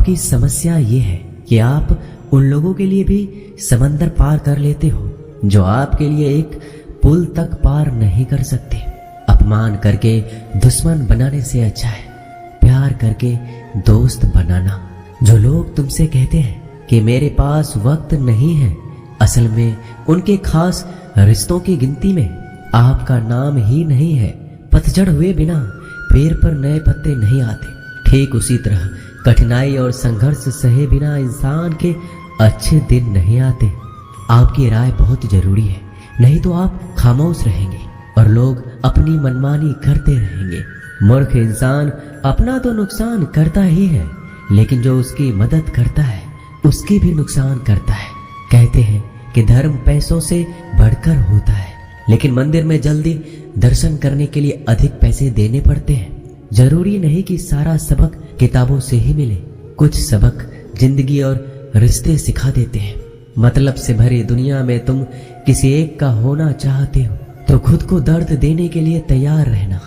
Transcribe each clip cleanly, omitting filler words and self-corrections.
आपकी समस्या ये है कि आप उन लोगों के लिए भी समंदर पार कर लेते हो जो आपके लिए एक पुल तक पार नहीं कर सकते। अपमान करके दुश्मन बनाने से अच्छा है प्यार करके दोस्त बनाना। जो लोग तुमसे कहते हैं कि मेरे पास वक्त नहीं है, असल में उनके खास रिश्तों की गिनती में आपका नाम ही नहीं है। पतझड़ हुए बिना पेड़ पर नए पत्ते नहीं आते। ठीक उसी तरह कठिनाई और संघर्ष सहे बिना इंसान के अच्छे दिन नहीं आते। आपकी राय बहुत जरूरी है, नहीं तो आप खामोश रहेंगे और लोग अपनी मनमानी करते रहेंगे। मूर्ख इंसान अपना तो नुकसान करता ही है, लेकिन जो उसकी मदद करता है उसकी भी नुकसान करता है। कहते हैं कि धर्म पैसों से बढ़कर होता है, लेकिन मंदिर में जल्दी दर्शन करने के लिए अधिक पैसे देने पड़ते हैं। जरूरी नहीं कि सारा सबक किताबों से ही मिले। कुछ सबक जिंदगी और रिश्ते सिखा देते हैं। मतलब से भरी दुनिया में तुम किसी एक का होना चाहते हो तो खुद को दर्द देने के लिए तैयार रहना।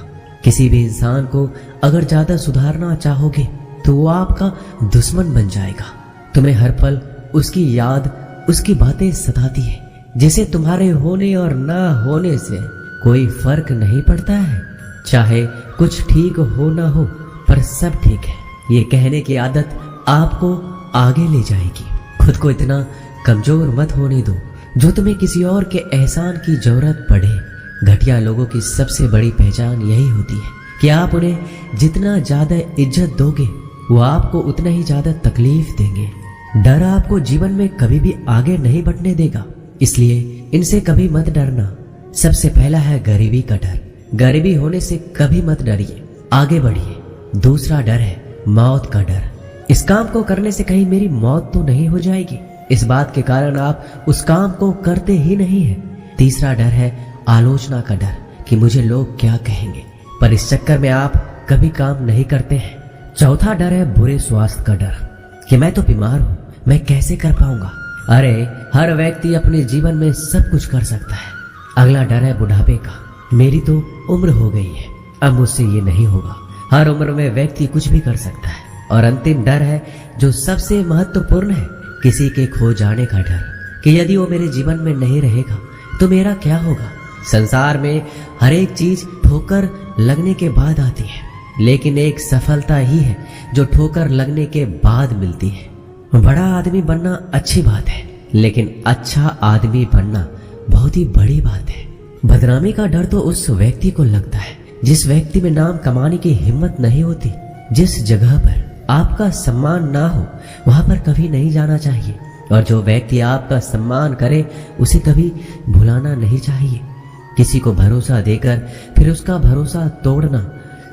किसी भी इंसान को अगर ज्यादा सुधारना चाहोगे तो वो आपका दुश्मन बन जाएगा। तुम्हें हर पल उसकी याद, उसकी बातें सताती है, जिसे तुम्हारे होने और ना होने से कोई फर्क नहीं पड़ता है। चाहे कुछ ठीक हो ना हो, पर सब ठीक है ये कहने की आदत आपको आगे ले जाएगी। खुद को इतना कमजोर मत होने दो जो तुम्हें किसी और के एहसान की जरूरत पड़े। घटिया लोगों की सबसे बड़ी पहचान यही होती है कि आप उन्हें जितना ज्यादा इज्जत दोगे वो आपको उतना ही ज्यादा तकलीफ देंगे। डर आपको जीवन में कभी भी आगे नहीं बढ़ने देगा, इसलिए इनसे कभी मत डरना। सबसे पहला है गरीबी का डर। गरीबी होने से कभी मत डरिए, आगे बढ़िए। दूसरा डर है मौत का डर। इस काम को करने से कहीं मेरी मौत तो नहीं हो जाएगी, इस बात के कारण आप उस काम को करते ही नहीं हैं। तीसरा डर है आलोचना का डर कि मुझे लोग क्या कहेंगे, पर इस चक्कर में आप कभी काम नहीं करते हैं। चौथा डर है बुरे स्वास्थ्य का डर कि मैं तो बीमार हूं, मैं कैसे कर पाऊंगा। अरे हर व्यक्ति अपने जीवन में सब कुछ कर सकता है। अगला डर है बुढ़ापे का। मेरी तो उम्र हो गई है, अब मुझसे ये नहीं होगा। हर उम्र में व्यक्ति कुछ भी कर सकता है। और अंतिम डर है जो सबसे महत्वपूर्ण है, किसी के खो जाने का डर कि यदि वो मेरे जीवन में नहीं रहेगा तो मेरा क्या होगा। संसार में हर एक चीज ठोकर लगने के बाद आती है, लेकिन एक सफलता ही है जो ठोकर लगने के बाद मिलती है। बड़ा आदमी बनना अच्छी बात है, लेकिन अच्छा आदमी बनना बहुत ही बड़ी बात है। बदनामी का डर तो उस व्यक्ति को लगता है जिस व्यक्ति में नाम कमाने की हिम्मत नहीं होती। जिस जगह पर आपका सम्मान ना हो वहां पर कभी नहीं जाना चाहिए, और जो व्यक्ति आपका सम्मान करे उसे कभी भुलाना नहीं चाहिए। किसी को भरोसा देकर फिर उसका भरोसा तोड़ना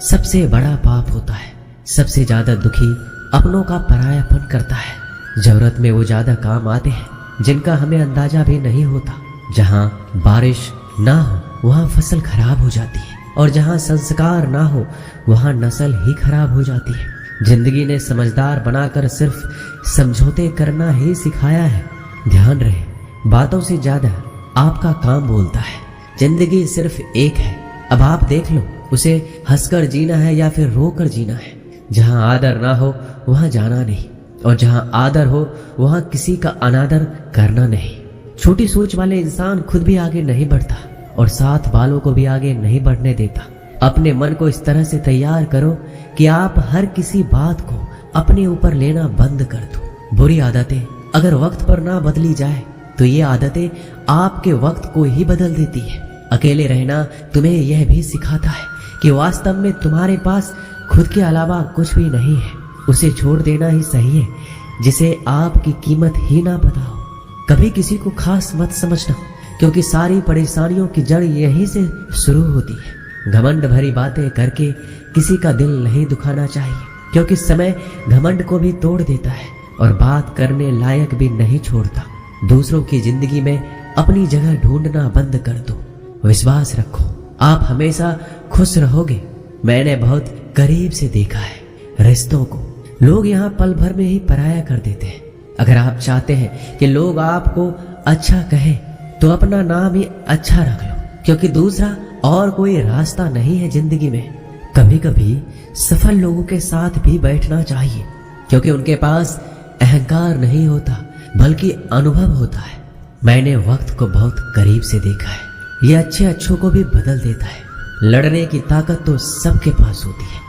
सबसे बड़ा पाप होता है। सबसे ज्यादा दुखी अपनों का परायापन करता है। जरूरत में वो ज्यादा काम आते हैं जिनका हमें अंदाजा भी नहीं होता। जहां बारिश ना हो वहां फसल खराब हो जाती है, और जहां संस्कार ना हो वहां नस्ल ही खराब हो जाती है। जिंदगी ने समझदार बनाकर सिर्फ समझौते करना ही सिखाया है। ध्यान रहे, बातों से ज्यादा आपका काम बोलता है। जिंदगी सिर्फ एक है, अब आप देख लो उसे हंसकर जीना है या फिर रोकर जीना है। जहां आदर ना हो वहां जाना नहीं, और जहां आदर हो वहां किसी का अनादर करना नहीं। छोटी सोच वाले इंसान खुद भी आगे नहीं बढ़ता और साथ वालों को भी आगे नहीं बढ़ने देता। अपने मन को इस तरह से तैयार करो कि आप हर किसी बात को अपने ऊपर लेना बंद कर दो। बुरी आदतें अगर वक्त पर ना बदली जाए तो ये आदतें आपके वक्त को ही बदल देती है। अकेले रहना तुम्हें यह भी सिखाता है कि वास्तव में तुम्हारे पास खुद के अलावा कुछ भी नहीं है। उसे छोड़ देना ही सही है जिसे आपकी कीमत ही ना पता हो। कभी किसी को खास मत समझना, क्योंकि सारी परेशानियों की जड़ यहीं से शुरू होती है। घमंड भरी बातें करके किसी का दिल नहीं दुखाना चाहिए, क्योंकि समय घमंड को भी तोड़ देता है और बात करने लायक भी नहीं छोड़ता। दूसरों की जिंदगी में अपनी जगह ढूंढना बंद कर दो। विश्वास रखो, आप हमेशा खुश रहोगे। मैंने बहुत करीब से देखा है रिश्तों को। लोग यहाँ पल भर में ही पराया कर देते हैं। अगर आप चाहते हैं कि लोग आपको अच्छा कहें तो अपना नाम ही अच्छा रख लो, क्योंकि दूसरा और कोई रास्ता नहीं है जिंदगी में। कभी कभी सफल लोगों के साथ भी बैठना चाहिए, क्योंकि उनके पास अहंकार नहीं होता बल्कि अनुभव होता है। मैंने वक्त को बहुत करीब से देखा है। ये अच्छे अच्छों को भी बदल देता है। लड़ने की ताकत तो सबके पास होती है।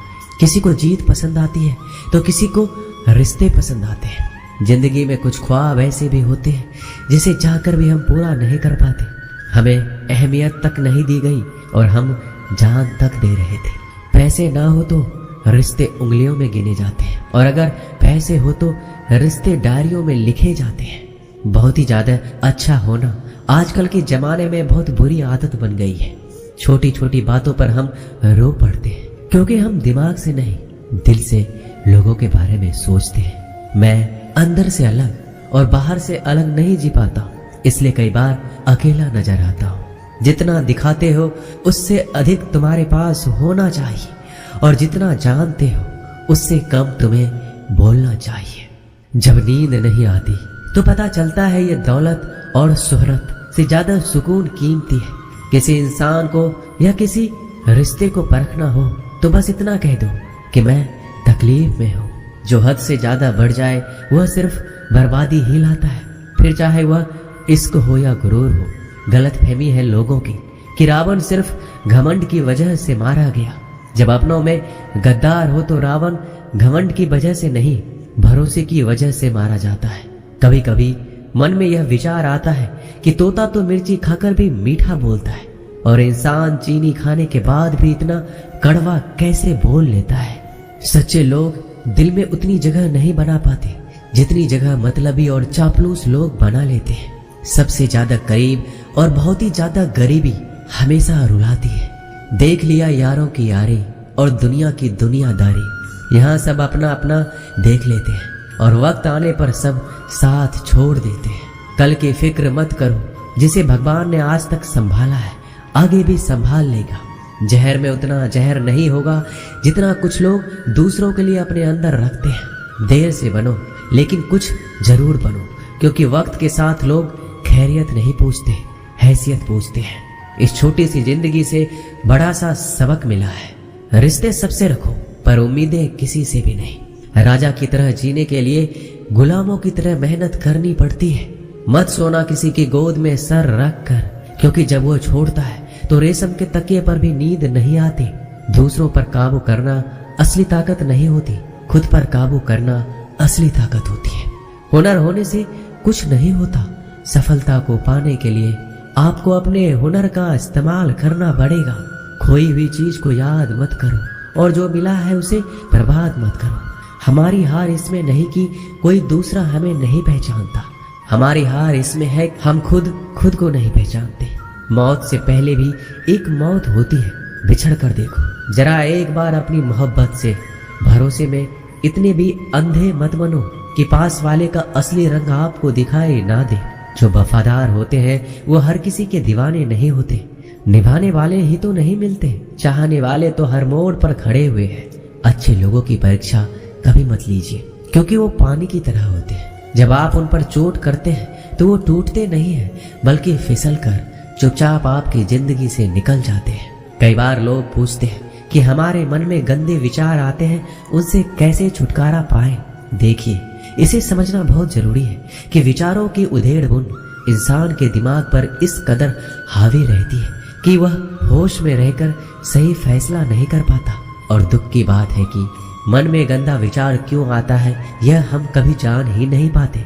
किसी को जीत पसंद आती है तो किसी को रिश्ते पसंद आते हैं। जिंदगी में कुछ ख्वाब ऐसे भी होते हैं जिसे चाहकर भी हम पूरा नहीं कर पाते। हमें अहमियत तक नहीं दी गई और हम जान तक दे रहे थे। पैसे ना हो तो रिश्ते उंगलियों में गिने जाते हैं और अगर पैसे हो तो रिश्ते डायरियों में लिखे जाते हैं। बहुत ही ज्यादा अच्छा होना आजकल के जमाने में बहुत बुरी आदत बन गई है। छोटी छोटी बातों पर हम रो पड़ते हैं क्योंकि हम दिमाग से नहीं दिल से लोगों के बारे में सोचते हैं। मैं अंदर से अलग और बाहर से अलग नहीं जी पाता, इसलिए कई बार अकेला नजर आता हूँ। जितना दिखाते हो उससे अधिक तुम्हारे पास होना चाहिए और जितना जानते हो उससे कम तुम्हें बोलना चाहिए। जब नींद नहीं आती तो पता चलता है ये दौलत और शोहरत से ज्यादा सुकून कीमती है। किसी इंसान को या किसी रिश्ते को परखना हो तो बस इतना कह दो कि मैं तकलीफ में हूँ। जो हद से ज्यादा बढ़ जाए वह सिर्फ बर्बादी ही लाता है। फिर चाहे वह इश्क हो या गुरूर हो। गलतफहमी है लोगों की कि रावण सिर्फ घमंड की वजह से मारा गया। जब अपनों में गद्दार हो तो रावण घमंड की वजह से नहीं भरोसे की वजह से मारा जाता है। कभी कभी मन में यह विचार आता है कि तोता तो मिर्ची खाकर भी मीठा बोलता है और इंसान चीनी खाने के बाद भी इतना कड़वा कैसे बोल लेता है। सच्चे लोग दिल में उतनी जगह नहीं बना पाते जितनी जगह मतलबी और चापलूस लोग बना लेते हैं। सबसे ज्यादा करीब और बहुत ही ज्यादा गरीबी हमेशा रुलाती है। देख लिया यारों की यारी और दुनिया की दुनियादारी। यहाँ सब अपना अपना देख लेते हैं और वक्त आने पर सब साथ छोड़ देते हैं। कल की फिक्र मत करो, जिसे भगवान ने आज तक संभाला है आगे भी संभाल लेगा। जहर में उतना जहर नहीं होगा जितना कुछ लोग दूसरों के लिए अपने अंदर रखते हैं। देर से बनो लेकिन कुछ जरूर बनो, क्योंकि वक्त के साथ लोग खैरियत नहीं पूछते, हैसियत पूछते हैं। इस छोटी सी जिंदगी से बड़ा सा सबक मिला है। रिश्ते सबसे रखो पर उम्मीदें किसी से भी नहीं। राजा की तरह जीने के लिए गुलामों की तरह मेहनत करनी पड़ती है। मत सोना किसी की गोद में सर रख कर, क्योंकि जब वो छोड़ता है तो रेशम के तकिए पर भी नींद नहीं आती। दूसरों पर काबू करना असली ताकत नहीं होती, खुद पर काबू करना असली ताकत होती है। हुनर होने से कुछ नहीं होता। सफलता को पाने के लिए आपको अपने हुनर का इस्तेमाल करना पड़ेगा। खोई हुई चीज को याद मत करो और जो मिला है उसे बर्बाद मत करो। हमारी हार इसमें नहीं कि कोई दूसरा हमें नहीं पहचानता, हमारी हार इसमें है हम खुद को नहीं पहचानते। मौत से पहले भी एक मौत होती है, बिछड़ कर देखो। जरा एक बार अपनी मोहब्बत से भरोसे में इतने भी अंधे मत बनो कि पास वाले का असली रंग आपको दिखाई ना दे। जो वफादार होते हैं वो हर किसी के दीवाने नहीं होते। निभाने वाले ही तो नहीं मिलते, चाहने वाले तो हर मोड़ पर खड़े हुए हैं। अच्छे लोगों की परीक्षा कभी मत लीजिए, क्योंकि वो पानी की तरह होते हैं। जब आप उन पर चोट करते हैं तो वो टूटते नहीं हैं, बल्कि फिसल कर चुपचाप आपकी जिंदगी से निकल जाते हैं। कई बार लोग पूछते हैं कि हमारे मन में गंदे विचार आते हैं, उनसे कैसे छुटकारा पाएं। देखिए, इसे समझना बहुत जरूरी है कि विचारों की उधेड़ बुन इंसान के दिमाग पर इस कदर हावी रहती है कि वह होश में रहकर सही फैसला नहीं कर पाता। और दुख की बात है कि मन में गंदा विचार क्यों आता है यह हम कभी जान ही नहीं पाते।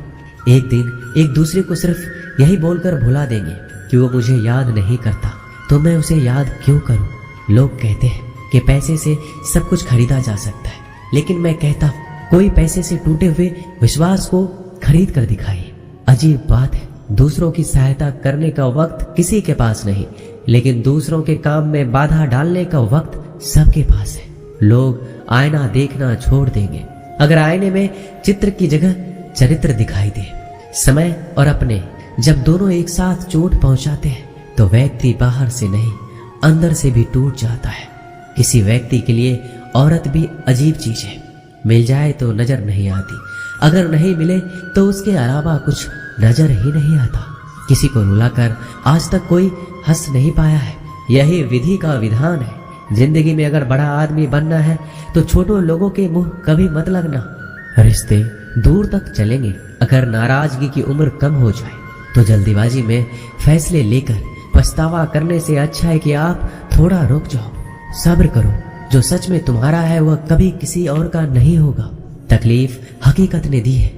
एक दिन एक दूसरे को सिर्फ यही बोलकर भुला देंगे कि वो मुझे याद नहीं करता, तो मैं उसे याद क्यों करूं। लोग कहते हैं कि पैसे से सब कुछ खरीदा जा सकता है, लेकिन मैं कहता हूं कोई पैसे से टूटे हुए विश्वास को खरीद कर दिखाइए। अजीब बात है, दूसरों की सहायता करने का वक्त किसी के पास नहीं, लेकिन दूसरों के काम में बाधा डालने का वक्त सबके पास है। लोग आईना देखना छोड़ देंगे अगर आईने में चित्र की जगह चरित्र दिखाई दे। समय और अपने जब दोनों एक साथ चोट पहुंचाते हैं तो व्यक्ति बाहर से नहीं अंदर से भी टूट जाता है। किसी व्यक्ति के लिए औरत भी अजीब चीज है। मिल जाए तो नजर नहीं आती, अगर नहीं मिले तो उसके अलावा कुछ नजर ही नहीं आता। किसी को रुलाकर आज तक कोई हंस नहीं पाया है, यही विधि का विधान है। जिंदगी में अगर बड़ा आदमी बनना है तो छोटों लोगों के मुंह कभी मत लगना। रिश्ते दूर तक चलेंगे। अगर नाराजगी की उम्र कम हो जाए तो जल्दीबाजी में फैसले लेकर पछतावा करने से अच्छा है कि आप थोड़ा रुक जाओ, सब्र करो। जो सच में तुम्हारा है वह कभी किसी और का नहीं होगा। तकलीफ हकीकत ने दी है,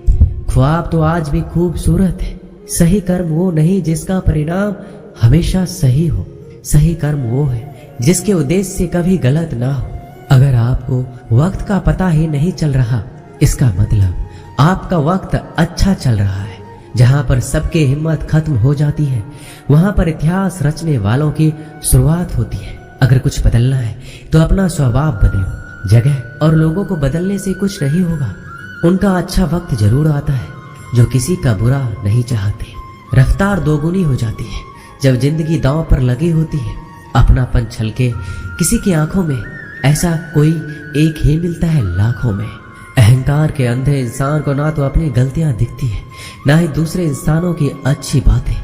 ख्वाब तो आज भी खूबसूरत है। सही कर्म वो नहीं जिसका परिणाम हमेशा सही हो, सही कर्म वो है जिसके उद्देश्य से कभी गलत ना हो। अगर आपको वक्त का पता ही नहीं चल रहा, इसका मतलब आपका वक्त अच्छा चल रहा है। जहां पर सबकी हिम्मत खत्म हो जाती है वहां पर इतिहास रचने वालों की शुरुआत होती है। अगर कुछ बदलना है तो अपना स्वभाव बदलो। जगह और लोगों को बदलने से कुछ नहीं होगा। उनका अच्छा वक्त जरूर आता है जो किसी का बुरा नहीं चाहते। रफ्तार दोगुनी हो जाती है जब जिंदगी दांव पर लगी होती है। अपनापन छलके किसी की आंखों में, ऐसा कोई एक ही मिलता है लाखों में। अहंकार के अंधे इंसान को ना तो अपनी गलतियां दिखती है ना ही दूसरे इंसानों की अच्छी बातें।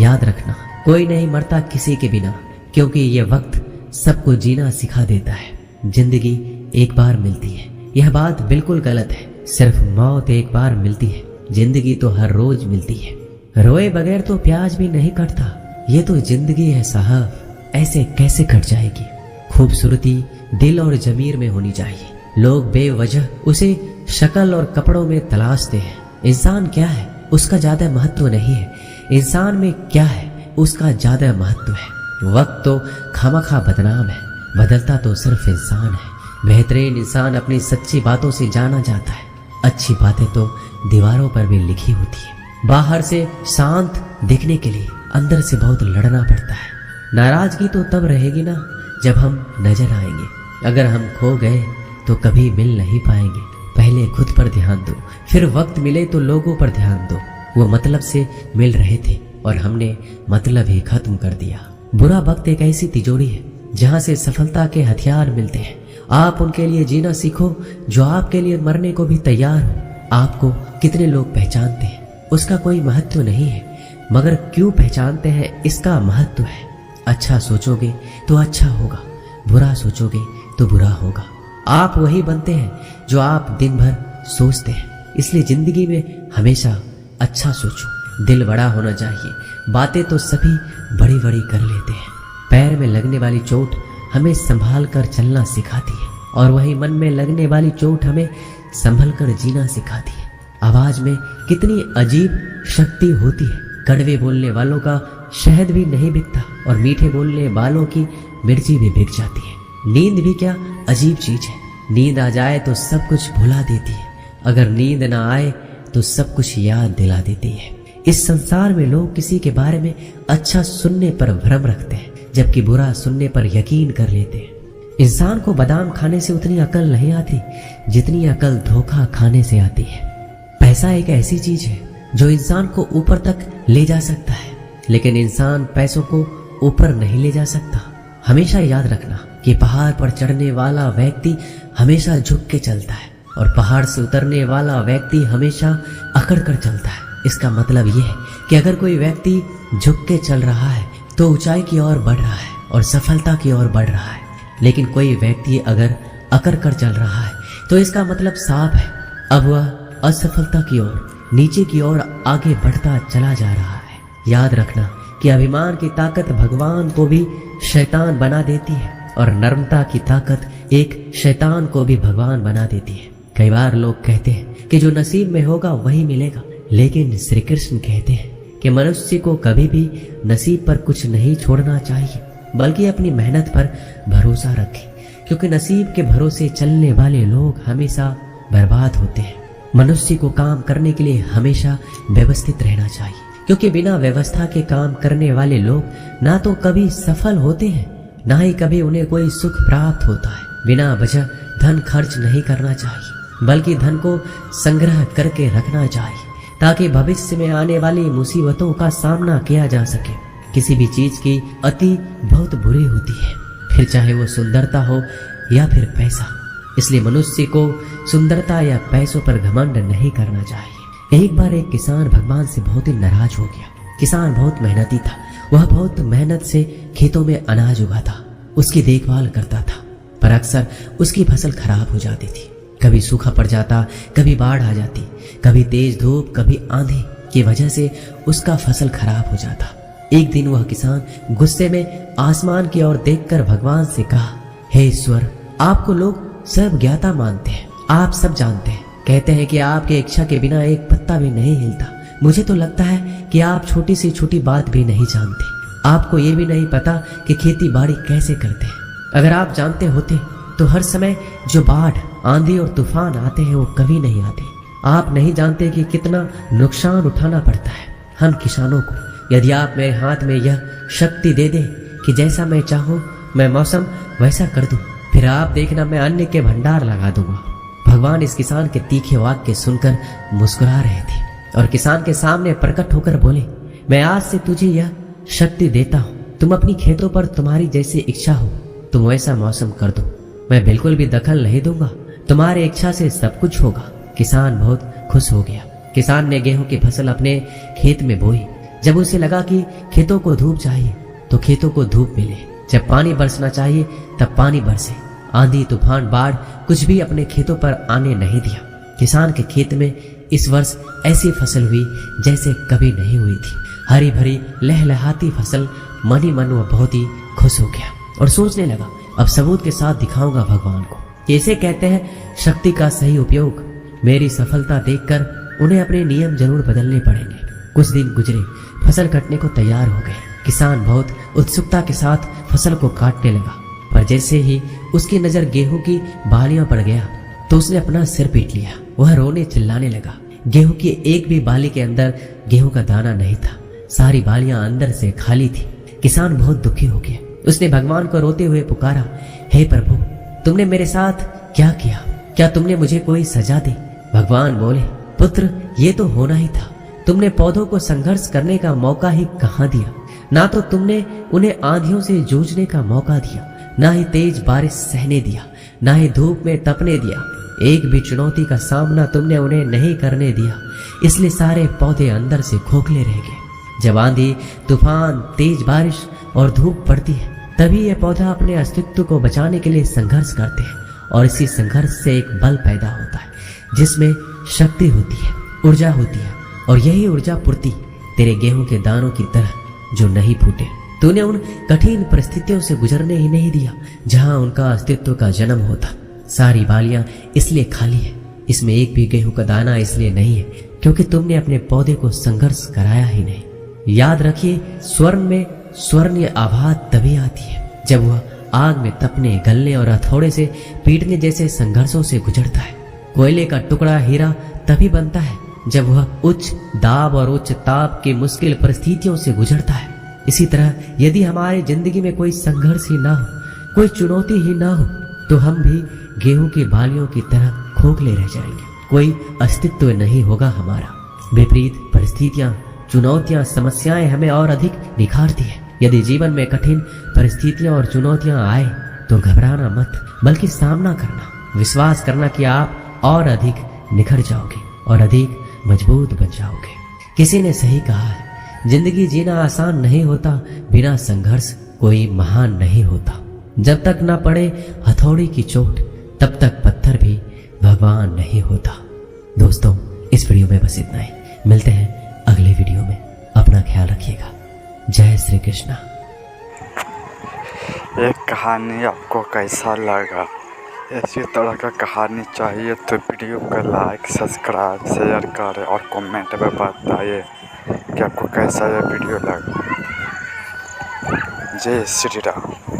याद रखना, कोई नहीं मरता किसी के बिना, क्योंकि ये वक्त सबको जीना सिखा देता है। जिंदगी एक बार मिलती है, यह बात बिल्कुल गलत है। सिर्फ मौत एक बार मिलती है, जिंदगी तो हर रोज मिलती है। रोए बगैर तो प्याज भी नहीं कटता, ये तो जिंदगी है साहब, ऐसे कैसे कट जाएगी। खूबसूरती दिल और जमीर में होनी चाहिए। लोग बेवजह उसे शक्ल और कपड़ों में तलाशते हैं। इंसान क्या है उसका ज्यादा महत्व नहीं है, इंसान में क्या है उसका ज्यादा महत्व है। वक्त तो खामखा बदनाम है, बदलता तो सिर्फ इंसान है। बेहतरीन इंसान अपनी सच्ची बातों से जाना जाता है। अच्छी बातें तो दीवारों पर भी लिखी होती है। बाहर से शांत दिखने के लिए अंदर से बहुत लड़ना पड़ता है। नाराजगी तो तब रहेगी ना जब हम नजर आएंगे। अगर हम खो गए तो कभी मिल नहीं पाएंगे। पहले खुद पर ध्यान दो, फिर वक्त मिले तो लोगों पर ध्यान दो। वो मतलब से मिल रहे थे और हमने मतलब ही खत्म कर दिया। बुरा वक्त एक ऐसी तिजोरी है जहां से सफलता के हथियार मिलते हैं। आप उनके लिए जीना सीखो जो आपके लिए मरने को भी तैयार हो। आपको कितने लोग पहचानते हैं उसका कोई महत्व नहीं है, मगर क्यों पहचानते हैं इसका महत्व है। अच्छा सोचोगे तो अच्छा होगा, बुरा सोचोगे तो बुरा होगा। आप वही बनते हैं जो आप दिन भर सोचते हैं। इसलिए जिंदगी में हमेशा अच्छा सोचो। दिल बड़ा होना चाहिए। बातें तो सभी बड़ी बड़ी कर लेते हैं। पैर में लगने वाली चोट हमें संभाल कर चलना सिखाती है और वही मन में लगने वाली चोट हमें संभल कर जीना सिखाती है। आवाज में कितनी अजीब शक्ति होती है। कड़वे बोलने वालों का शहद भी नहीं बिकता और मीठे बोलने वालों की मिर्ची भी बिक जाती है। नींद भी क्या अजीब चीज है। नींद आ जाए तो सब कुछ भुला देती है, अगर नींद ना आए तो सब कुछ याद दिला देती है। इस संसार में लोग किसी के बारे में अच्छा सुनने पर भ्रम रखते हैं, जबकि बुरा सुनने पर यकीन कर लेते हैं। इंसान को बादाम खाने से उतनी अकल नहीं आती जितनी अकल धोखा खाने से आती है। पैसा एक ऐसी चीज है जो इंसान को ऊपर तक ले जा सकता है, लेकिन इंसान पैसों को ऊपर नहीं ले जा सकता। हमेशा याद रखना कि पहाड़ पर चढ़ने वाला व्यक्ति हमेशा झुक के चलता है और पहाड़ से उतरने वाला व्यक्ति हमेशा अकड़ कर चलता है। इसका मतलब यह है कि अगर कोई व्यक्ति झुक के चल रहा है तो ऊंचाई की ओर बढ़ रहा है और सफलता की ओर बढ़ रहा है, लेकिन कोई व्यक्ति अगर अकड़ कर चल रहा है तो इसका मतलब साफ है, अब वह असफलता की ओर, नीचे की ओर आगे बढ़ता चला जा रहा है। याद रखना कि अभिमान की ताकत भगवान को भी शैतान बना देती है और नम्रता की ताकत एक शैतान को भी भगवान बना देती है। कई बार लोग कहते हैं कि जो नसीब में होगा वही मिलेगा, लेकिन श्री कृष्ण कहते हैं कि मनुष्य को कभी भी नसीब पर कुछ नहीं छोड़ना चाहिए, बल्कि अपनी मेहनत पर भरोसा रखे, क्योंकि नसीब के भरोसे चलने वाले लोग हमेशा बर्बाद होते हैं। मनुष्य को काम करने के लिए हमेशा व्यवस्थित रहना चाहिए, क्योंकि बिना व्यवस्था के काम करने वाले लोग ना तो कभी सफल होते हैं, ना ही कभी उन्हें कोई सुख प्राप्त होता है। बिना वजह धन खर्च नहीं करना चाहिए, बल्कि धन को संग्रह करके रखना चाहिए ताकि भविष्य में आने वाली मुसीबतों का सामना किया जा सके। किसी भी चीज की अति बहुत बुरी होती है, फिर चाहे वो सुंदरता हो या फिर पैसा। इसलिए मनुष्य को सुंदरता या पैसों पर घमंड नहीं करना चाहिए। एक बार एक किसान भगवान से बहुत ही नाराज हो गया। किसान बहुत मेहनती था, वह बहुत मेहनत से खेतों में अनाज उगाता, उसकी देखभाल करता था, पर अक्सर उसकी फसल खराब हो जाती थी। कभी सूखा पड़ जाता, कभी बाढ़ आ जाती, कभी तेज धूप, कभी आंधी की वजह से उसका फसल खराब हो जाता। एक दिन वह किसान गुस्से में आसमान की ओर देखकर भगवान से कहा, हे ईश्वर, आपको लोग सब ज्ञाता मानते हैं, आप सब जानते हैं, कहते हैं कि आपके इच्छा के बिना एक पत्ता भी नहीं हिलता। मुझे तो लगता है कि आप छोटी सी छोटी बात भी नहीं जानते। आपको ये भी नहीं पता कि खेती बाड़ी कैसे करते हैं। अगर आप जानते होते तो हर समय जो बाढ़, आंधी और तूफान आते हैं वो कभी नहीं आते। आप नहीं जानते कि कितना नुकसान उठाना पड़ता है हम किसानों को। यदि आप मेरे हाथ में यह शक्ति दे दे कि जैसा मैं चाहूँ मैं मौसम वैसा कर दूं, फिर आप देखना मैं अन्न के भंडार लगा दूंगा। भगवान इस किसान के तीखे वाक्य सुनकर मुस्कुरा रहे थे और किसान के सामने प्रकट होकर बोले, मैं आज से तुझे यह शक्ति देता हूँ। तुम अपनी खेतों पर तुम्हारी जैसी इच्छा हो तुम वैसा मौसम कर दो। मैं बिल्कुल भी दखल नहीं दूंगा, तुम्हारी इच्छा से सब कुछ होगा। किसान बहुत खुश हो गया। किसान ने गेहूं की फसल अपने खेत में बोई। जब उसे लगा कि खेतों को धूप चाहिए तो खेतों को धूप मिले, जब पानी बरसना चाहिए तब पानी बरसे। आंधी, तूफान, बाढ़ कुछ भी अपने खेतों पर आने नहीं दिया। किसान के खेत में इस वर्ष ऐसी फसल हुई जैसे कभी नहीं हुई थी। हरी भरी लहलहाती फसल। मन ही मन वह बहुत ही खुश हो गया और सोचने लगा, अब सबूत के साथ दिखाऊंगा भगवान को। कैसे कहते हैं शक्ति का सही उपयोग। मेरी सफलता देखकर उन्हें अपने नियम जरूर बदलने पड़ेंगे। कुछ दिन गुजरे, फसल कटने को तैयार हो गए। किसान बहुत उत्सुकता के साथ फसल को काटने लगा, पर जैसे ही उसकी नजर गेहूं की बालियों पर गया तो उसने अपना सिर पीट लिया। वह रोने चिल्लाने लगा। गेहूं की एक भी बाली के अंदर गेहूं का दाना नहीं था। सारी बालियां अंदर से खाली थी। किसान बहुत दुखी हो गया। उसने भगवान को रोते हुए पुकारा, हे प्रभु, तुमने मेरे साथ क्या किया? क्या तुमने मुझे कोई सजा दी? भगवान बोले, पुत्र, ये तो होना ही था। तुमने पौधों को संघर्ष करने का मौका ही कहाँ दिया। ना तो तुमने उन्हें आंधियों से जूझने का मौका दिया, ना ही तेज बारिश सहने दिया, ना ही धूप में तपने दिया। एक भी चुनौती का सामना तुमने उन्हें नहीं करने दिया। इसलिए सारे पौधे अंदर से खोखले रह गए। जब आंधी, तूफान, तेज बारिश और धूप पड़ती है तभी ये पौधा अपने अस्तित्व को बचाने के लिए संघर्ष करते हैं और इसी संघर्ष से एक बल पैदा होता है जिसमें शक्ति होती है, ऊर्जा होती है। और यही ऊर्जा पूर्ति तेरे गेहूं के दानों की तरह जो नहीं फूटे। तूने उन कठिन परिस्थितियों से गुजरने ही नहीं दिया जहां उनका अस्तित्व का जन्म होता। सारी बालियां इसलिए खाली है, इसमें एक भी गेहूं का दाना इसलिए नहीं है क्योंकि तुमने अपने पौधे को संघर्ष कराया ही नहीं। याद रखिए, स्वर्ण में स्वर्णीय आभा तभी आती है जब वह आग में तपने, गलने और हथौड़े से पीटने जैसे संघर्षों से गुजरता है। कोयले का टुकड़ा हीरा तभी बनता है जब वह उच्च दाब और उच्च ताप की मुश्किल परिस्थितियों से गुजरता है। इसी तरह यदि हमारी जिंदगी में कोई संघर्ष ही ना हो, कोई चुनौती ही ना हो, तो हम भी गेहूं की बालियों की तरह खोखले रह जाएंगे। कोई अस्तित्व नहीं होगा हमारा। विपरीत परिस्थितियां, चुनौतियां, समस्याएं हमें और अधिक निखारती है। यदि जीवन में कठिन परिस्थितियां और चुनौतियां आए तो घबराना मत, बल्कि सामना करना, विश्वास करना कि आप और अधिक निखर जाओगे और अधिक मजबूत बन जाओगे। किसी ने सही कहा है, जिंदगी जीना आसान नहीं होता, बिना संघर्ष कोई महान नहीं होता। जब तक न पड़े हथौड़ी की चोट तब तक पत्थर भी भगवान नहीं होता। दोस्तों, इस वीडियो में बस इतना ही। मिलते हैं अगले वीडियो में। अपना ख्याल रखिएगा। जय श्री कृष्णा। ये कहानी आपको कैसा लगा? ऐसी तरह का कहानी चाहिए तो वीडियो को लाइक, सब्सक्राइब, शेयर करें और कमेंट में बताइए कि आपको कैसा यह वीडियो लगा। जय श्री राम।